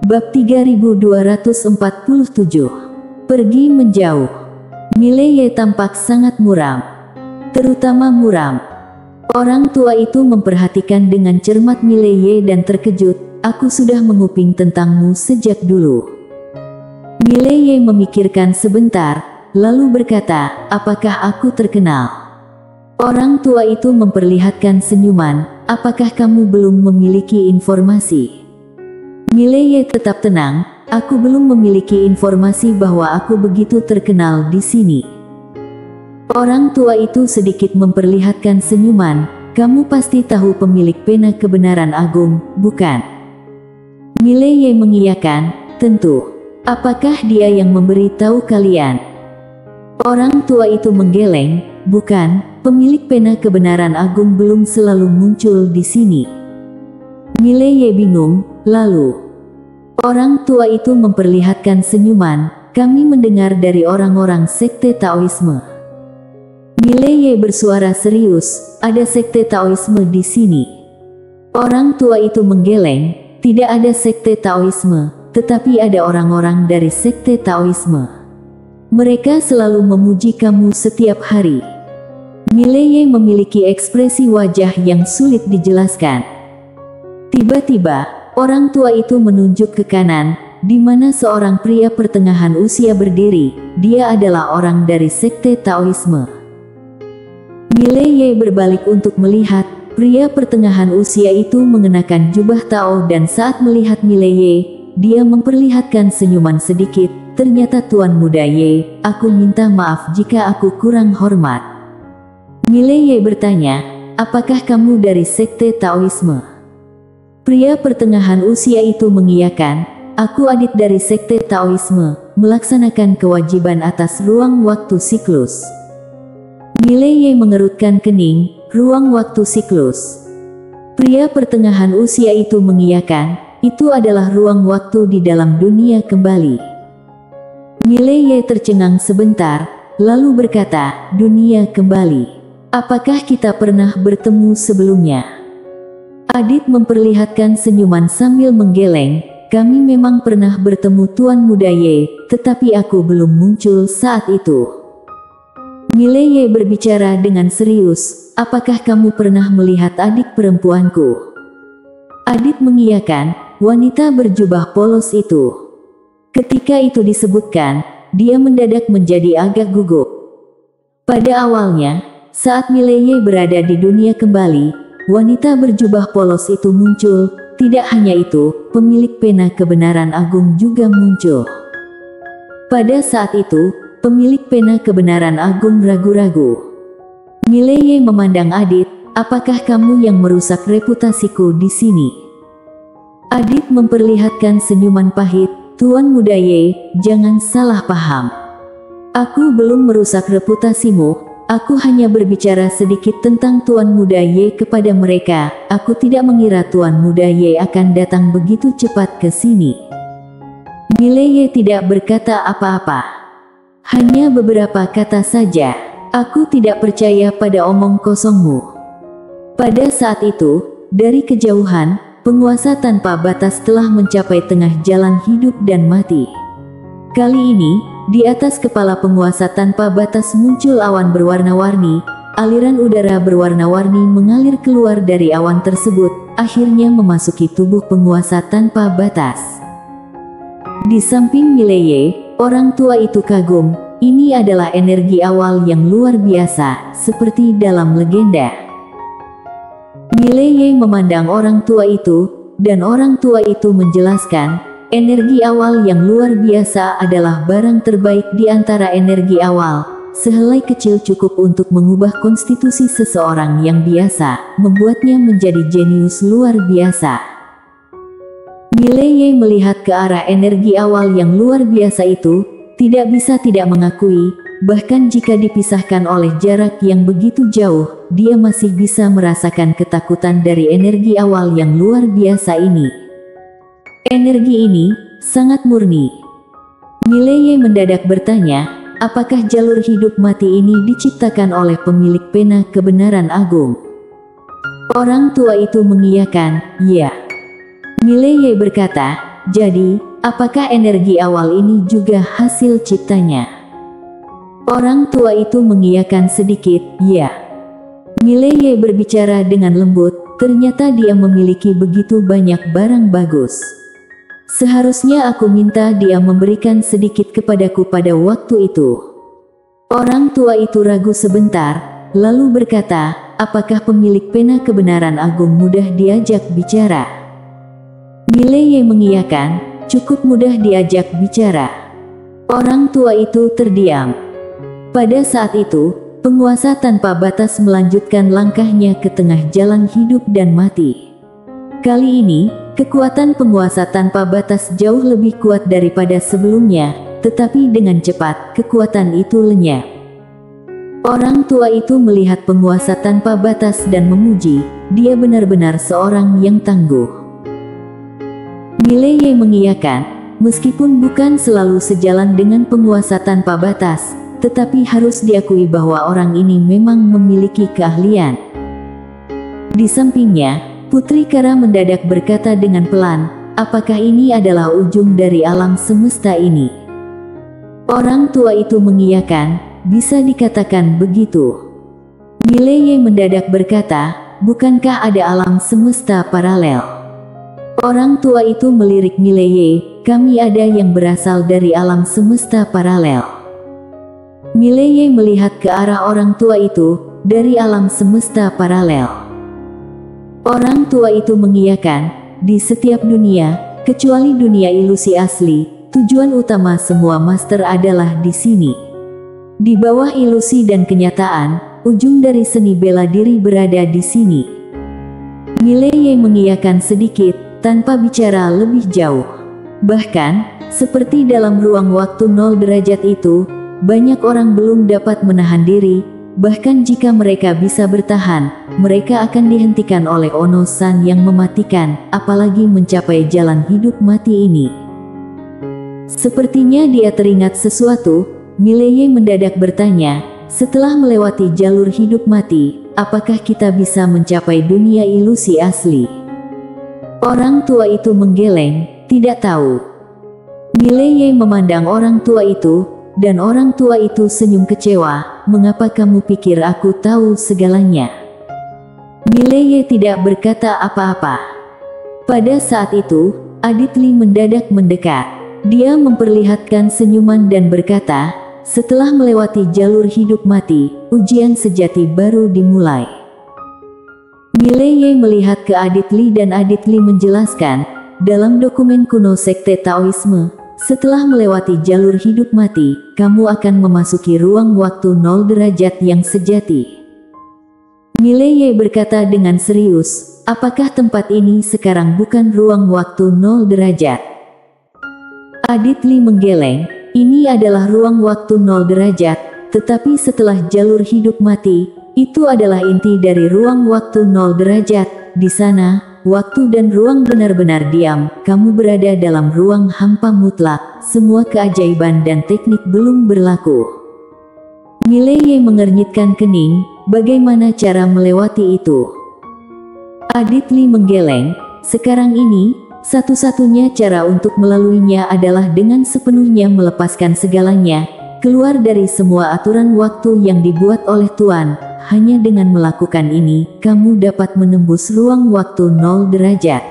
Bab 3247. Pergi menjauh. Mileye tampak sangat muram. Terutama muram. Orang tua itu memperhatikan dengan cermat Mileye dan terkejut. Aku sudah menguping tentangmu sejak dulu. Mileye memikirkan sebentar, lalu berkata, apakah aku terkenal? Orang tua itu memperlihatkan senyuman, apakah kamu belum memiliki informasi? Mileye tetap tenang, aku belum memiliki informasi bahwa aku begitu terkenal di sini. Orang tua itu sedikit memperlihatkan senyuman, kamu pasti tahu pemilik pena kebenaran agung, bukan? Mileye mengiyakan, tentu. Apakah dia yang memberi tahu kalian? Orang tua itu menggeleng, bukan, pemilik pena kebenaran agung belum selalu muncul di sini. Mileye bingung, lalu orang tua itu memperlihatkan senyuman, kami mendengar dari orang-orang sekte Taoisme. Mileye bersuara serius, ada sekte Taoisme di sini. Orang tua itu menggeleng, tidak ada sekte Taoisme, tetapi ada orang-orang dari sekte Taoisme. Mereka selalu memuji kamu setiap hari. Mileye memiliki ekspresi wajah yang sulit dijelaskan. Tiba-tiba, orang tua itu menunjuk ke kanan, di mana seorang pria pertengahan usia berdiri. Dia adalah orang dari sekte Taoisme. Mileye berbalik untuk melihat, pria pertengahan usia itu mengenakan jubah Tao dan saat melihat Mileye, dia memperlihatkan senyuman sedikit. Ternyata Tuan Muda Ye, aku minta maaf jika aku kurang hormat. Mileye bertanya, apakah kamu dari sekte Taoisme? Pria pertengahan usia itu mengiyakan, aku adit dari sekte Taoisme, melaksanakan kewajiban atas ruang waktu siklus. Mileye mengerutkan kening, ruang waktu siklus. Pria pertengahan usia itu mengiyakan, itu adalah ruang waktu di dalam dunia kembali. Mileye tercengang sebentar, lalu berkata, dunia kembali. Apakah kita pernah bertemu sebelumnya? Adit memperlihatkan senyuman sambil menggeleng, kami memang pernah bertemu Tuan Muda Ye, tetapi aku belum muncul saat itu. Mileye berbicara dengan serius, apakah kamu pernah melihat adik perempuanku? Adit mengiyakan, wanita berjubah polos itu. Ketika itu disebutkan, dia mendadak menjadi agak gugup. Pada awalnya, saat Mileye berada di dunia kembali, wanita berjubah polos itu muncul. Tidak hanya itu, pemilik pena kebenaran agung juga muncul. Pada saat itu, pemilik pena kebenaran agung ragu-ragu. Mileye memandang Adit, apakah kamu yang merusak reputasiku di sini? Adit memperlihatkan senyuman pahit, Tuan Muda Ye, jangan salah paham. Aku belum merusak reputasimu, aku hanya berbicara sedikit tentang Tuan Muda Ye kepada mereka. Aku tidak mengira Tuan Muda Ye akan datang begitu cepat ke sini. Mileye tidak berkata apa-apa. Hanya beberapa kata saja, aku tidak percaya pada omong kosongmu. Pada saat itu, dari kejauhan, penguasa tanpa batas telah mencapai tengah jalan hidup dan mati. Kali ini, di atas kepala penguasa tanpa batas muncul awan berwarna-warni, aliran udara berwarna-warni mengalir keluar dari awan tersebut, akhirnya memasuki tubuh penguasa tanpa batas. Di samping Mileye, orang tua itu kagum, ini adalah energi awal yang luar biasa, seperti dalam legenda. Mileye memandang orang tua itu, dan orang tua itu menjelaskan, energi awal yang luar biasa adalah barang terbaik di antara energi awal. Sehelai kecil cukup untuk mengubah konstitusi seseorang yang biasa, membuatnya menjadi jenius luar biasa. Mileye melihat ke arah energi awal yang luar biasa itu, tidak bisa tidak mengakui, bahkan jika dipisahkan oleh jarak yang begitu jauh, dia masih bisa merasakan ketakutan dari energi awal yang luar biasa ini. Energi ini sangat murni. Mileye mendadak bertanya, apakah jalur hidup mati ini diciptakan oleh pemilik pena kebenaran agung? Orang tua itu mengiyakan, ya. Mileye berkata, jadi, apakah energi awal ini juga hasil ciptanya? Orang tua itu mengiyakan sedikit, ya. Mileye berbicara dengan lembut, ternyata dia memiliki begitu banyak barang bagus. Seharusnya aku minta dia memberikan sedikit kepadaku pada waktu itu. Orang tua itu ragu sebentar, lalu berkata, apakah pemilik pena kebenaran agung mudah diajak bicara? Mileye mengiyakan, cukup mudah diajak bicara. Orang tua itu terdiam. Pada saat itu, penguasa tanpa batas melanjutkan langkahnya ke tengah jalan hidup dan mati. Kali ini, kekuatan penguasa tanpa batas jauh lebih kuat daripada sebelumnya, tetapi dengan cepat, kekuatan itu lenyap. Orang tua itu melihat penguasa tanpa batas dan memuji, dia benar-benar seorang yang tangguh. Mileye mengiyakan, meskipun bukan selalu sejalan dengan penguasa tanpa batas, tetapi harus diakui bahwa orang ini memang memiliki keahlian. Di sampingnya, Putri Kara mendadak berkata dengan pelan, apakah ini adalah ujung dari alam semesta ini? Orang tua itu mengiyakan, bisa dikatakan begitu. Mileye mendadak berkata, bukankah ada alam semesta paralel? Orang tua itu melirik Mileye, kami ada yang berasal dari alam semesta paralel. Mileye melihat ke arah orang tua itu, dari alam semesta paralel. Orang tua itu mengiyakan, di setiap dunia, kecuali dunia ilusi asli, tujuan utama semua master adalah di sini. Di bawah ilusi dan kenyataan, ujung dari seni bela diri berada di sini. Mileye mengiyakan sedikit, tanpa bicara lebih jauh. Bahkan, seperti dalam ruang waktu 0 derajat itu, banyak orang belum dapat menahan diri, bahkan jika mereka bisa bertahan, mereka akan dihentikan oleh Ono-san yang mematikan, apalagi mencapai jalan hidup mati ini. Sepertinya dia teringat sesuatu, Mileye mendadak bertanya, setelah melewati jalur hidup mati, apakah kita bisa mencapai dunia ilusi asli? Orang tua itu menggeleng, tidak tahu. Mileye memandang orang tua itu, dan orang tua itu senyum kecewa, mengapa kamu pikir aku tahu segalanya? Mileye tidak berkata apa-apa. Pada saat itu, Aditli mendadak mendekat. Dia memperlihatkan senyuman dan berkata, setelah melewati jalur hidup mati, ujian sejati baru dimulai. Mileye melihat ke Aditli dan Aditli menjelaskan, dalam dokumen kuno sekte Taoisme, setelah melewati jalur hidup mati, kamu akan memasuki ruang waktu 0 derajat yang sejati. Mileye berkata dengan serius, apakah tempat ini sekarang bukan ruang waktu 0 derajat? Aditli menggeleng, ini adalah ruang waktu 0 derajat, tetapi setelah jalur hidup mati, itu adalah inti dari ruang waktu 0 derajat. Di sana, waktu dan ruang benar-benar diam, kamu berada dalam ruang hampa mutlak, semua keajaiban dan teknik belum berlaku. Mileye mengernyitkan kening, bagaimana cara melewati itu? Aditli menggeleng, sekarang ini, satu-satunya cara untuk melaluinya adalah dengan sepenuhnya melepaskan segalanya, keluar dari semua aturan waktu yang dibuat oleh Tuan. Hanya dengan melakukan ini, kamu dapat menembus ruang waktu 0 derajat.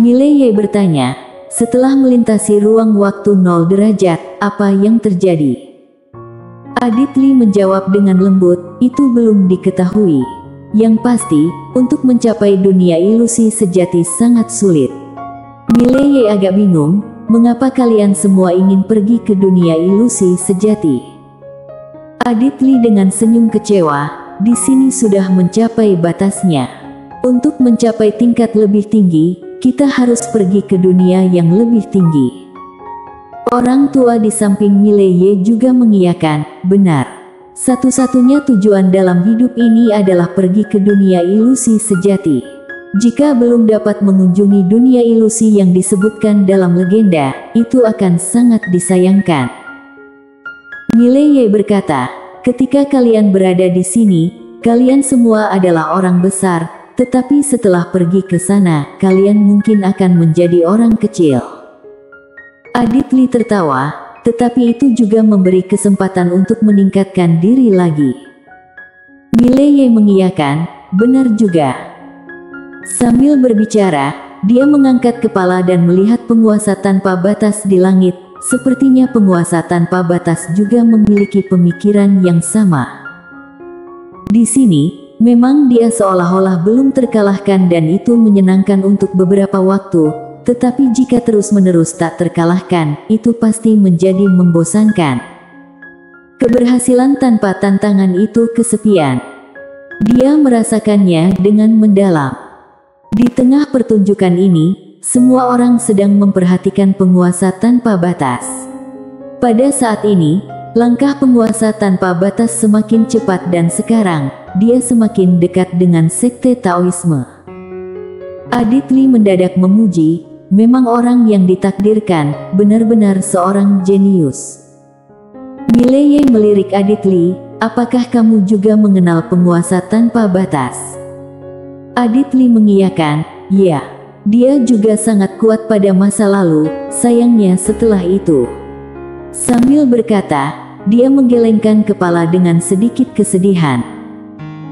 Mileye bertanya, setelah melintasi ruang waktu 0 derajat, apa yang terjadi? Aditli menjawab dengan lembut, itu belum diketahui. Yang pasti, untuk mencapai dunia ilusi sejati sangat sulit. Mileye agak bingung, mengapa kalian semua ingin pergi ke dunia ilusi sejati? Aditli dengan senyum kecewa, di sini sudah mencapai batasnya. Untuk mencapai tingkat lebih tinggi, kita harus pergi ke dunia yang lebih tinggi. Orang tua di samping Mileye juga mengiyakan, benar. Satu-satunya tujuan dalam hidup ini adalah pergi ke dunia ilusi sejati. Jika belum dapat mengunjungi dunia ilusi yang disebutkan dalam legenda, itu akan sangat disayangkan. Mileye berkata, ketika kalian berada di sini, kalian semua adalah orang besar, tetapi setelah pergi ke sana, kalian mungkin akan menjadi orang kecil. Aditli tertawa, tetapi itu juga memberi kesempatan untuk meningkatkan diri lagi. Mileye mengiyakan, benar juga. Sambil berbicara, dia mengangkat kepala dan melihat penguasa tanpa batas di langit. Sepertinya penguasa tanpa batas juga memiliki pemikiran yang sama. Di sini, memang dia seolah-olah belum terkalahkan dan itu menyenangkan untuk beberapa waktu. Tetapi jika terus-menerus tak terkalahkan, itu pasti menjadi membosankan. Keberhasilan tanpa tantangan itu kesepian. Dia merasakannya dengan mendalam. Di tengah pertunjukan ini, semua orang sedang memperhatikan penguasa tanpa batas. Pada saat ini, langkah penguasa tanpa batas semakin cepat dan sekarang, dia semakin dekat dengan sekte Taoisme. Aditli mendadak memuji, memang orang yang ditakdirkan, benar-benar seorang jenius. Mileye melirik Aditli, apakah kamu juga mengenal penguasa tanpa batas? Aditli mengiyakan, ya. Dia juga sangat kuat pada masa lalu, sayangnya setelah itu. Sambil berkata, dia menggelengkan kepala dengan sedikit kesedihan.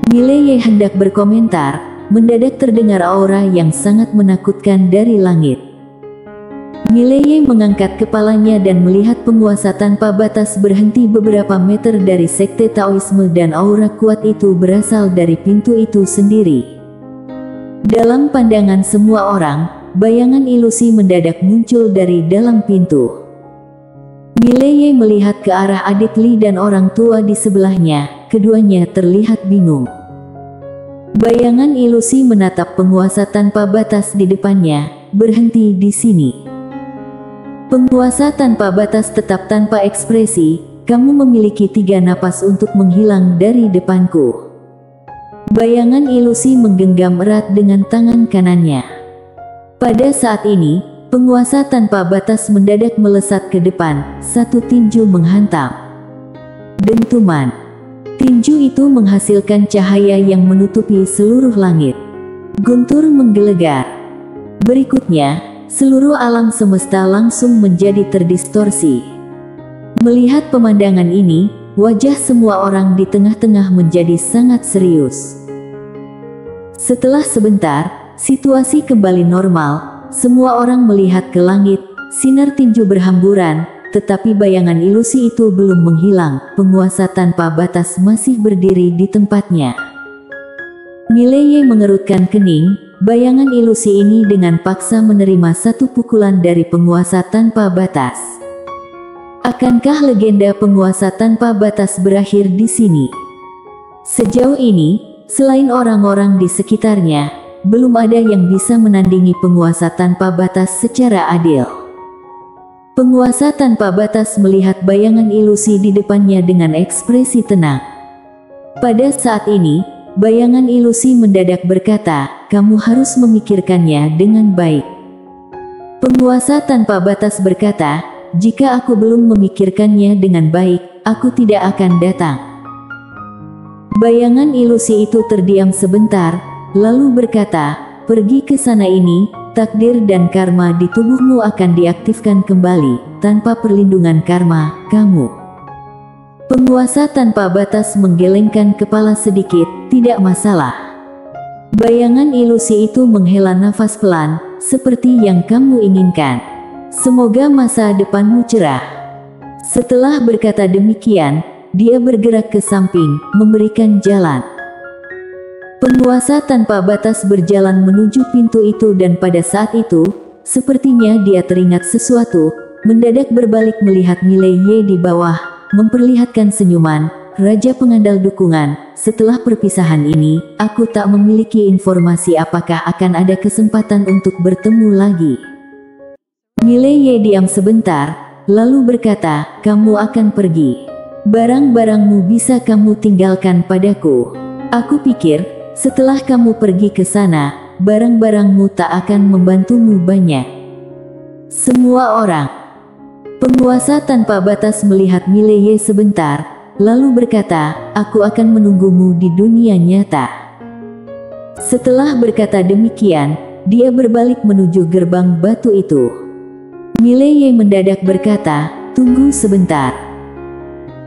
Mileye hendak berkomentar, mendadak terdengar aura yang sangat menakutkan dari langit. Mileye mengangkat kepalanya dan melihat penguasa tanpa batas berhenti beberapa meter dari sekte Taoisme dan aura kuat itu berasal dari pintu itu sendiri. Dalam pandangan semua orang, bayangan ilusi mendadak muncul dari dalam pintu. Mileye melihat ke arah Aditli dan orang tua di sebelahnya, keduanya terlihat bingung. Bayangan ilusi menatap penguasa tanpa batas di depannya, berhenti di sini. Penguasa tanpa batas tetap tanpa ekspresi, kamu memiliki 3 napas untuk menghilang dari depanku. Bayangan ilusi menggenggam erat dengan tangan kanannya. Pada saat ini, penguasa tanpa batas mendadak melesat ke depan, satu tinju menghantam. Dentuman. Tinju itu menghasilkan cahaya yang menutupi seluruh langit. Guntur menggelegar. Berikutnya, seluruh alam semesta langsung menjadi terdistorsi. Melihat pemandangan ini, wajah semua orang di tengah-tengah menjadi sangat serius. Setelah sebentar, situasi kembali normal, semua orang melihat ke langit, sinar tinju berhamburan, tetapi bayangan ilusi itu belum menghilang, penguasa tanpa batas masih berdiri di tempatnya. Mileye mengerutkan kening. Bayangan ilusi ini dengan paksa menerima satu pukulan dari penguasa tanpa batas. Akankah legenda penguasa tanpa batas berakhir di sini? Sejauh ini, selain orang-orang di sekitarnya, belum ada yang bisa menandingi penguasa tanpa batas secara adil. Penguasa tanpa batas melihat bayangan ilusi di depannya dengan ekspresi tenang. Pada saat ini, bayangan ilusi mendadak berkata, kamu harus memikirkannya dengan baik. Penguasa tanpa batas berkata, jika aku belum memikirkannya dengan baik, aku tidak akan datang. Bayangan ilusi itu terdiam sebentar, lalu berkata, pergi ke sana ini, takdir dan karma di tubuhmu akan diaktifkan kembali, tanpa perlindungan karma, kamu. Penguasa tanpa batas menggelengkan kepala sedikit, tidak masalah. Bayangan ilusi itu menghela nafas pelan, seperti yang kamu inginkan. Semoga masa depanmu cerah. Setelah berkata demikian, dia bergerak ke samping, memberikan jalan. Penguasa tanpa batas berjalan menuju pintu itu dan pada saat itu, sepertinya dia teringat sesuatu, mendadak berbalik melihat Mileye di bawah, memperlihatkan senyuman, raja pengandal dukungan. Setelah perpisahan ini, aku tak memiliki informasi apakah akan ada kesempatan untuk bertemu lagi. Mileye diam sebentar, lalu berkata, kamu akan pergi. Barang-barangmu bisa kamu tinggalkan padaku. Aku pikir, setelah kamu pergi ke sana, barang-barangmu tak akan membantumu banyak. Semua orang. Penguasa tanpa batas melihat Mileye sebentar, lalu berkata, aku akan menunggumu di dunia nyata. Setelah berkata demikian, dia berbalik menuju gerbang batu itu. Mileye mendadak berkata, "Tunggu sebentar."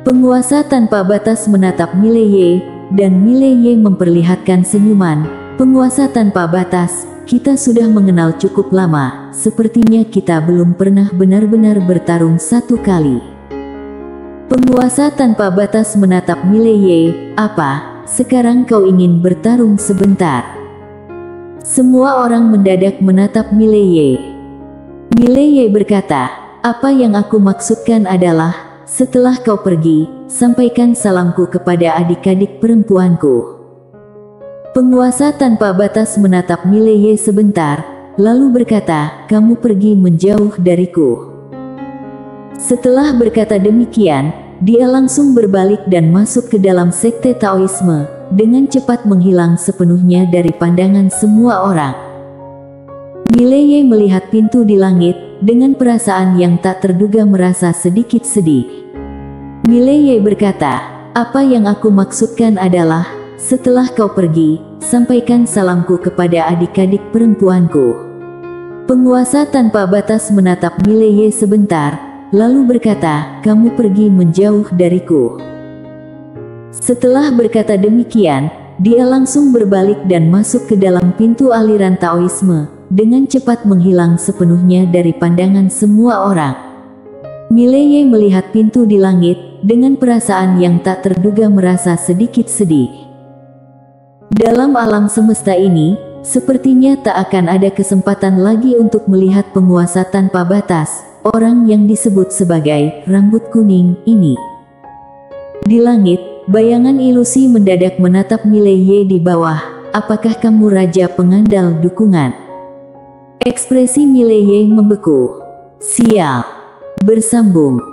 Penguasa tanpa batas menatap Mileye, dan Mileye memperlihatkan senyuman. "Penguasa tanpa batas, kita sudah mengenal cukup lama, sepertinya kita belum pernah benar-benar bertarung satu kali." Penguasa tanpa batas menatap Mileye, "Apa, sekarang kau ingin bertarung sebentar?" Semua orang mendadak menatap Mileye. Mileye berkata, "Apa yang aku maksudkan adalah, setelah kau pergi, sampaikan salamku kepada adik-adik perempuanku." Penguasa tanpa batas menatap Mileye sebentar, lalu berkata, "Kamu pergi menjauh dariku." Setelah berkata demikian, dia langsung berbalik dan masuk ke dalam sekte Taoisme, dengan cepat menghilang sepenuhnya dari pandangan semua orang. Mileye melihat pintu di langit, dengan perasaan yang tak terduga merasa sedikit sedih. Mileye berkata, "Apa yang aku maksudkan adalah, setelah kau pergi, sampaikan salamku kepada adik-adik perempuanku." Penguasa tanpa batas menatap Mileye sebentar, lalu berkata, "Kamu pergi menjauh dariku." Setelah berkata demikian, dia langsung berbalik dan masuk ke dalam pintu aliran Taoisme, dengan cepat menghilang sepenuhnya dari pandangan semua orang. Mileye melihat pintu di langit, dengan perasaan yang tak terduga merasa sedikit sedih. Dalam alam semesta ini, sepertinya tak akan ada kesempatan lagi untuk melihat penguasa tanpa batas, orang yang disebut sebagai rambut kuning ini. Di langit, bayangan ilusi mendadak menatap Mileye di bawah. "Apakah kamu raja pengandal dukungan?" Ekspresi Mileye membeku. "Sial." Bersambung.